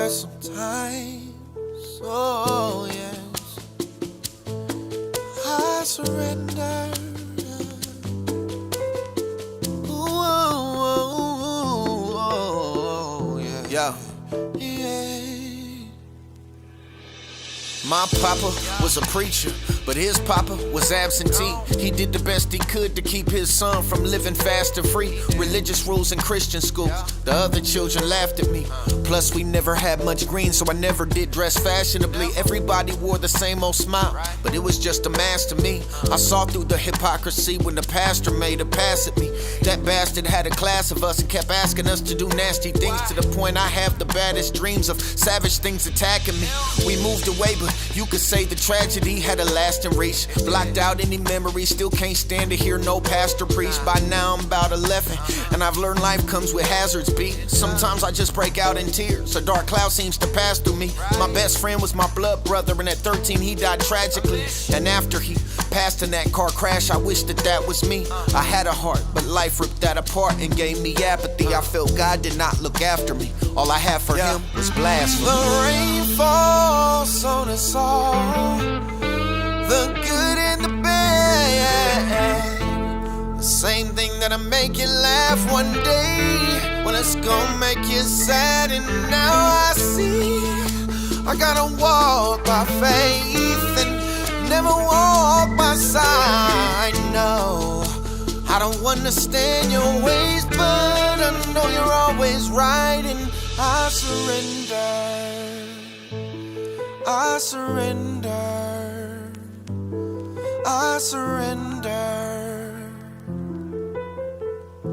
hurt sometimes. Oh yes, I surrender. Ooh, yeah. My papa was a preacher, but his papa was absentee. He did the best he could to keep his son from living fast and free. Religious rules in Christian schools, the other children laughed at me. Plus we never had much green, so I never did dress fashionably. Everybody wore the same old smile, but it was just a mask to me. I saw through the hypocrisy when the pastor made a pass at me. That bastard had a class of us and kept asking us to do nasty things, to the point I have the baddest dreams of savage things attacking me. We moved away, but you could say the tragedy had a lasting reach. Blocked out any memory, still can't stand to hear no pastor preach. By now I'm about 11, and I've learned life comes with hazards, B. Sometimes I just break out in tears, a dark cloud seems to pass through me. My best friend was my blood brother, and at 13 he died tragically. And after he passed in that car crash, I wish that was me. I had a heart, but life ripped that apart and gave me apathy. I felt God did not look after me. All I had for him was blasphemy. The rain falls on us all, the good and the bad. The same thing that'll make you laugh one day, well, it's gonna make you sad. And now I see I gotta walk by faith and never walk by sight. No, I don't understand your ways, but I know you're always right. And I surrender, I surrender, I surrender.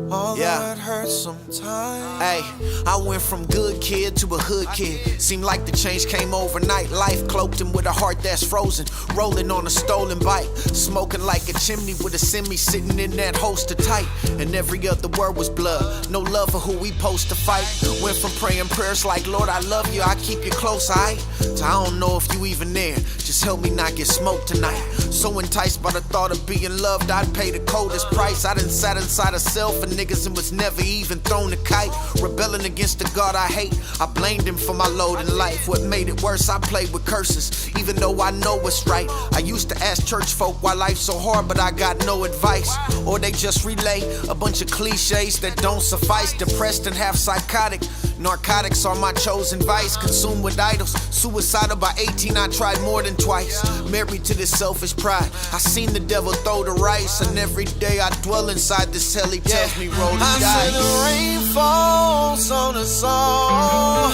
Although it hurts sometimes. Hey, I went from good kid to a hood kid. Seemed like the change came overnight. Life cloaked him with a heart that's frozen, rolling on a stolen bike, smoking like a chimney with a semi sitting in that holster tight. And every other word was blood, no love for who we supposed to fight. Went from praying prayers like, Lord, I love you, I keep you close, I don't know if you even there, just help me not get smoked tonight. So enticed by the thought of being loved, I'd pay the coldest price. I done sat inside a cell for niggas and was never even thrown a kite. Rebelling against the God I hate, I blamed him for my load in life. What made it worse, I played with curses, even though I know what's right. I used to ask church folk why life's so hard, but I got no advice. Or they just relay a bunch of cliches that don't suffice. Depressed and half psychotic, narcotics are my chosen vice. Consumed with idols, suicidal by 18, I tried more than twice. Married to this selfish pride, I seen the devil throw the rice. And every day I dwell inside this hell, he tells me roll the dice. I said the rain falls on us all,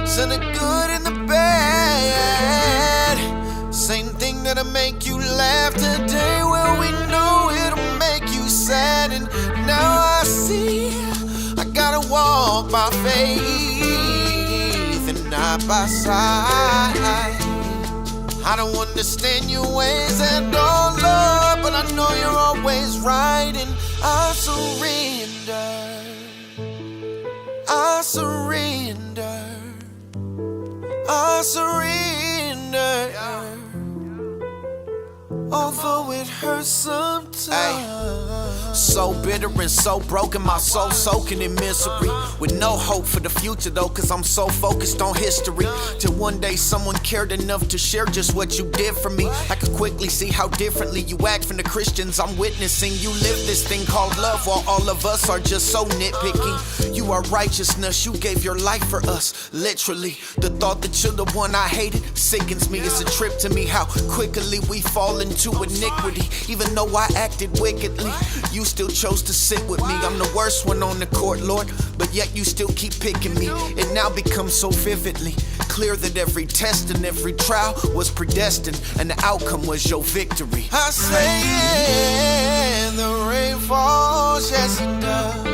send the good and the bad. Same thing that'll make you laugh today, well, we know it'll make you sad. And now I see I gotta walk by faith and not by sight. I don't understand your ways at all, Lord, but I know you're always right. And I surrender, I surrender, I surrender. Although it hurts sometimes. So bitter and so broken, my soul soaking in misery. With no hope for the future though, cause I'm so focused on history. Till one day someone cared enough to share just what you did for me. I could quickly see how differently you act from the Christians I'm witnessing. You live this thing called love while all of us are just so nitpicky. You are righteousness, you gave your life for us, literally. The thought that you're the one I hated sickens me. It's a trip to me how quickly we fall into iniquity. Even though I acted wickedly, you still chose to sit with me. I'm the worst one on the court, Lord, but yet you still keep picking me. It now becomes so vividly clear that every test and every trial was predestined, and the outcome was your victory. I say the rain falls, yes it does,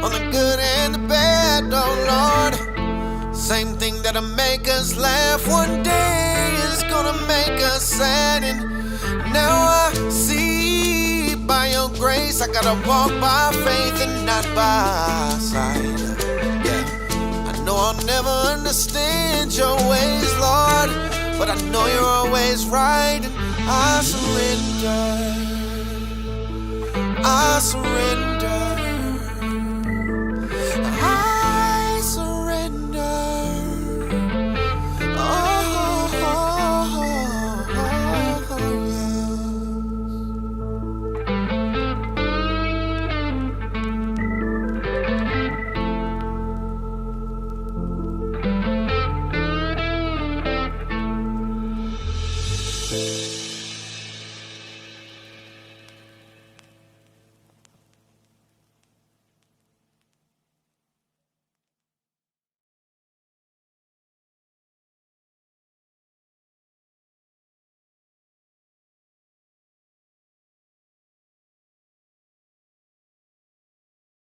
on the good and the bad, oh Lord. Same thing that'll make us laugh one day is gonna make us sad. And now I see by your grace I gotta walk by faith and not by sight. I know I'll never understand your ways, Lord, but I know you're always right. And I surrender, I surrender.